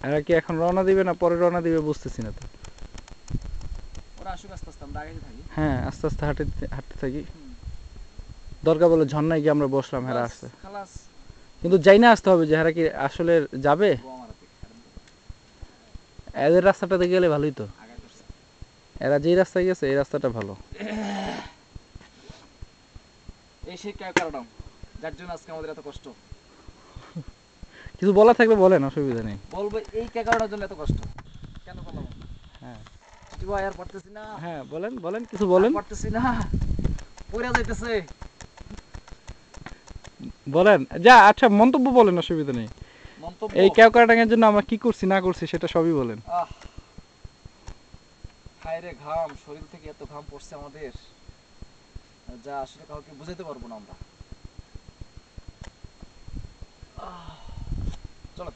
এরা কি এখন রওনা দিবে না পরে রওনা দিবে বুঝতেছি না তো। ওরা আসুক আস্তে আস্তে, আমরা আগে থাকি। হ্যাঁ আস্তে আস্তে হাঁটতে হাঁটতে থাকি। দরকার বলে ঝর্ণায় গিয়ে আমরা বসলাম, হেরা বাস আসছে। খালাস। কিন্তু যাই না আসতে হবে যে হেরা কি আসলে যাবে। ও আমার হাতে এদের রাস্তাটাতে গেলে ভালোই তো। আগা করছে। এরা যেই রাস্তায় গেছে এই রাস্তাটা ভালো। এই সেই কারণ যার জন্য আজকে আমাদের এত কষ্ট। কিছু বলা থাকলে বলেন, অসুবিধা নেই। বলবো এই কারণের জন্য এত কষ্ট কেন বললাম। হ্যাঁ চিঠি ভাই আর পড়তেছি না, হ্যাঁ বলেন বলেন, কিছু আর বলেন। পড়তেছি না, পড়ে যাইতেছে। বলেন যা, আচ্ছা মন্তব্য বলেন, অসুবিধা নেই। মন্তব্য, এই কেওক্রাডাঙ্গের জন্য আমরা কি করছি না করছি সেটা সবই বলেন। আহ হায় রে ঘাম, শরীর থেকে এত ঘাম পড়ছে আমাদের, যা আসলে কাউকে বুঝাইতে পারবো না আমরা। চলো।